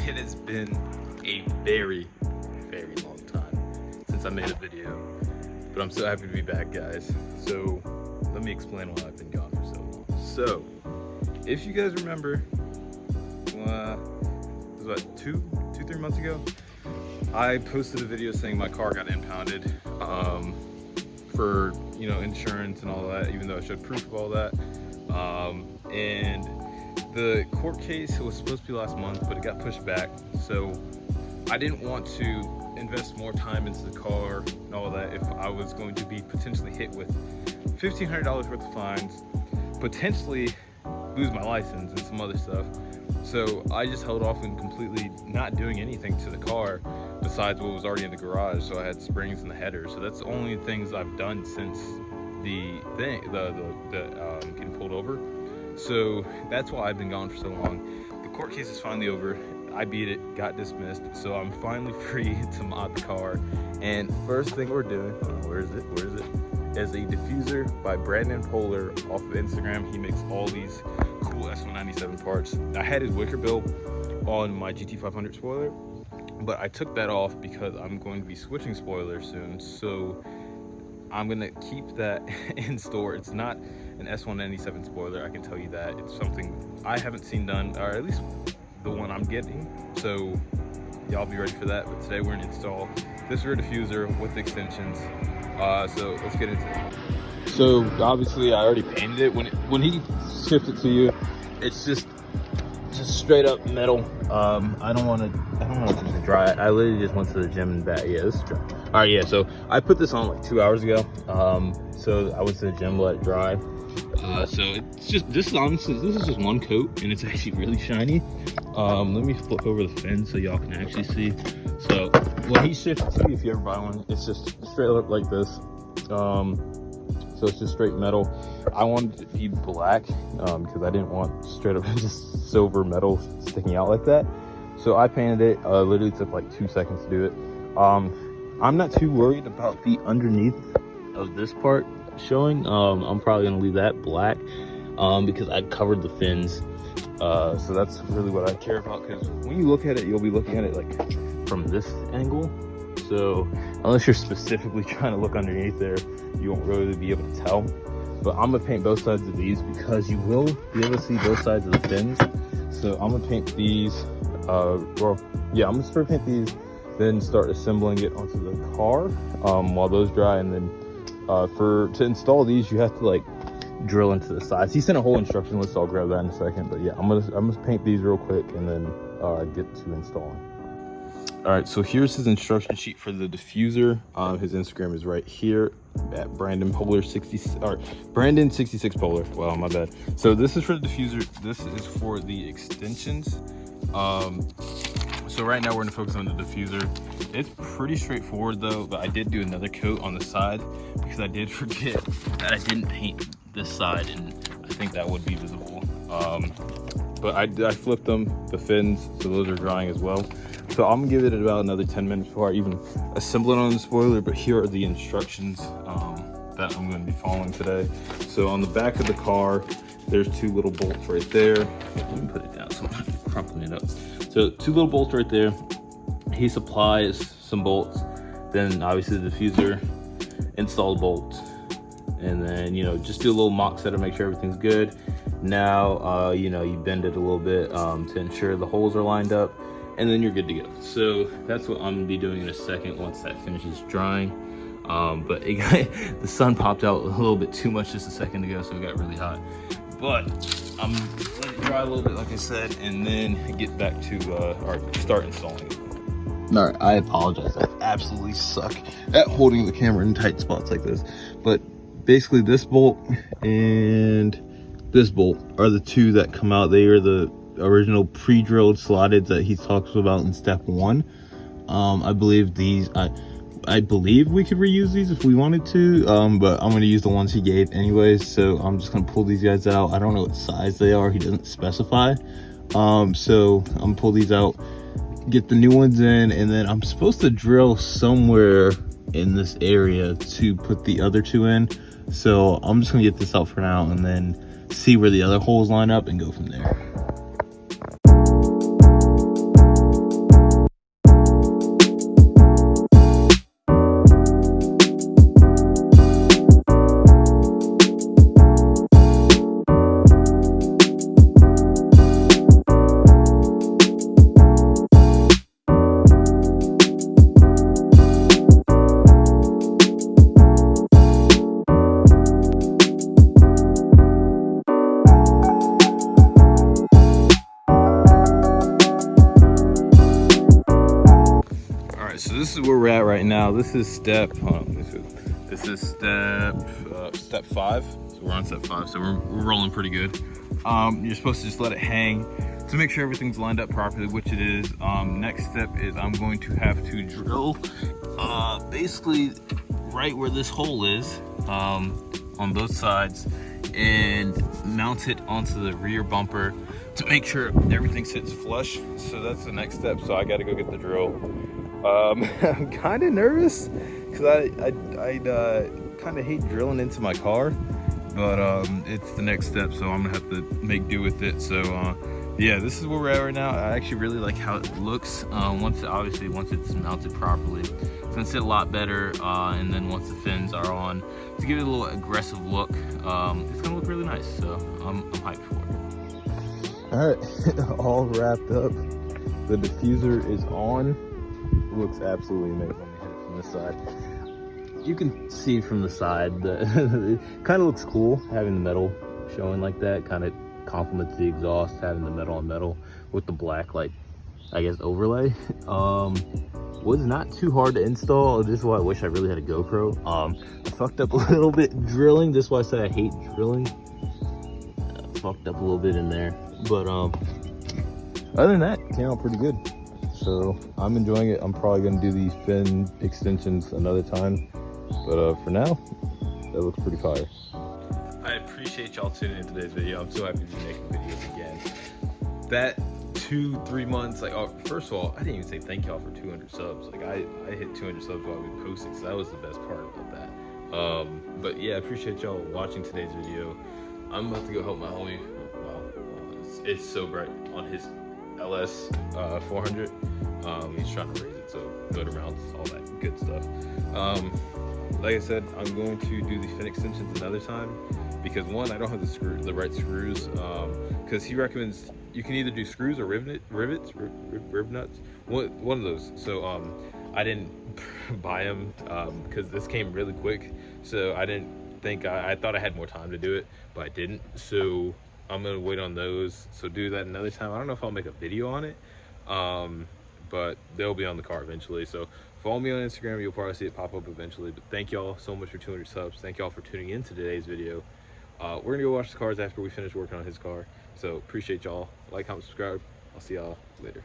It has been a very long time since I made a video, but I'm so happy to be back, guys. So let me explain why I've been gone for so long. So if you guys remember, it was what, two, 3 months ago, I posted a video saying my car got impounded for, you know, insurance and all that, even though I showed proof of all that. And the court case was supposed to be last month, but it got pushed back. So I didn't want to invest more time into the car and all that if I was going to be potentially hit with $1,500 worth of fines, potentially lose my license and some other stuff. So I just held off and completely not doing anything to the car besides what was already in the garage. So I had springs in the header. So that's the only things I've done since the getting pulled over. So that's why I've been gone for so long. The court case is finally over. I beat it, got dismissed, so I'm finally free to mod the car. And first thing we're doing, where is it? Is a diffuser by Brandon Polar off of Instagram. He makes all these cool S197 parts. I had his wicker bill on my GT500 spoiler, but I took that off because I'm going to be switching spoilers soon. So I'm gonna keep that in store. It's not an S197 spoiler, I can tell you that. It's something I haven't seen done, or at least the one I'm getting. So y'all be ready for that. But today we're gonna install this rear diffuser with extensions. So let's get into it. So obviously I already painted it. When he ships it to you, it's just straight up metal. I don't want to dry it. I literally just went to the gym and back. Yeah, this is dry. All right, yeah. So I put this on like 2 hours ago. So I went to the gym, let it dry. So it's just this is just one coat, and it's actually really shiny. Let me flip over the fin so y'all can actually see. So when he ships it to you, if you ever buy one, it's just straight up like this. So it's just straight metal. I wanted it to be black because I didn't want straight up just silver metal sticking out like that. So I painted it. Literally took like 2 seconds to do it. I'm not too worried about the underneath of this part showing. I'm probably gonna leave that black because I covered the fins. So that's really what I care about, because when you look at it, you'll be looking at it like from this angle. So unless you're specifically trying to look underneath there, you won't really be able to tell. But I'm gonna paint both sides of these because you will be able to see both sides of the fins. So I'm gonna paint these, I'm gonna start paint these, then start assembling it onto the car while those dry. And then to install these, you have to like drill into the sides. He sent a whole instruction list, so I'll grab that in a second. But yeah, I'm gonna paint these real quick and then get to installing. All right, so here's his instruction sheet for the diffuser. His Instagram is right here at Brandon Polar 60 or Brandon 66 Polar. Wow, my bad. So this is for the diffuser. This is for the extensions. So right now we're gonna focus on the diffuser. It's pretty straightforward though, but I did do another coat on the side because I did forget that I didn't paint this side, and I think that would be visible. But I flipped them, the fins, so those are drying as well. So I'm gonna give it about another 10 minutes before I even assemble it on the spoiler. But here are the instructions that I'm gonna be following today. So on the back of the car, there's 2 little bolts right there. Let me put it down so I'm not crumpling it up. So 2 little bolts right there. He supplies some bolts. Then obviously the diffuser, install the bolts. And then, you know, just do a little mock setup, make sure everything's good. Now, you know, you bend it a little bit to ensure the holes are lined up, and then you're good to go. So that's what I'm gonna be doing in a second once that finishes drying. But the sun popped out a little bit too much just a second ago, so it got really hot. But I'm gonna let it dry a little bit, like I said, and then get back to start installing it. All right, I apologize. I absolutely suck at holding the camera in tight spots like this. But basically this bolt and this bolt are the 2 that come out. They are the original pre-drilled slotted that he talks about in step 1. I believe these, I believe we could reuse these if we wanted to, but I'm going to use the ones he gave anyways. So I'm just going to pull these guys out. I don't know what size they are. He doesn't specify. So I'm going to pull these out, get the new ones in, and then I'm supposed to drill somewhere in this area to put the other 2 in. So I'm just going to get this out for now and then see where the other holes line up and go from there. this is where we're at right now. This is step, this is step 5. So we're on step 5, so we're rolling pretty good. You're supposed to just let it hang to make sure everything's lined up properly, which it is. Next step is I'm going to have to drill basically right where this hole is on both sides, and mount it onto the rear bumper to make sure everything sits flush. So that's the next step. So I got to go get the drill. I'm kind of nervous because I kind of hate drilling into my car, but it's the next step, so I'm gonna have to make do with it. So yeah, this is where we're at right now. I actually really like how it looks. Once it's mounted properly, it's gonna sit a lot better. And then once the fins are on, to give it a little aggressive look, it's gonna look really nice. So I'm hyped for it. All right, all wrapped up. The diffuser is on. It looks absolutely amazing. Let me hit it from this side. You can see from the side that it kind of looks cool having the metal showing like that. Kind of complements the exhaust, having the metal on metal with the black, like, I guess, overlay. Was not too hard to install. This is why I wish I really had a GoPro. I fucked up a little bit drilling. This is why I said I hate drilling. Fucked up a little bit in there, but other than that, it came out pretty good. So I'm enjoying it. I'm probably gonna do these fin extensions another time, but for now, that looks pretty fire. I appreciate y'all tuning in today's video. I'm so happy to be making videos again. That 2-3 months, like, oh, first of all, I didn't even say thank y'all for 200 subs. Like, I hit 200 subs while we posted, so that was the best part about that. But yeah, I appreciate y'all watching today's video. I'm about to go help my homie. Wow, it's so bright on his LS 400. He's trying to raise it, so motor mounts, all that good stuff. Like I said, I'm going to do the fin extensions another time because one, I don't have the right screws. Because he recommends you can either do screws or rivets, riv nuts, one of those. So I didn't buy them because this came really quick. So I didn't think I thought I had more time to do it, but I didn't. So I'm gonna wait on those. So do that another time. I don't know if I'll make a video on it, but they'll be on the car eventually. So follow me on Instagram. You'll probably see it pop up eventually. But thank y'all so much for 200 subs. Thank y'all for tuning in to today's video. We're gonna go watch the cars after we finish working on his car. So appreciate y'all. Like, comment, subscribe. I'll see y'all later.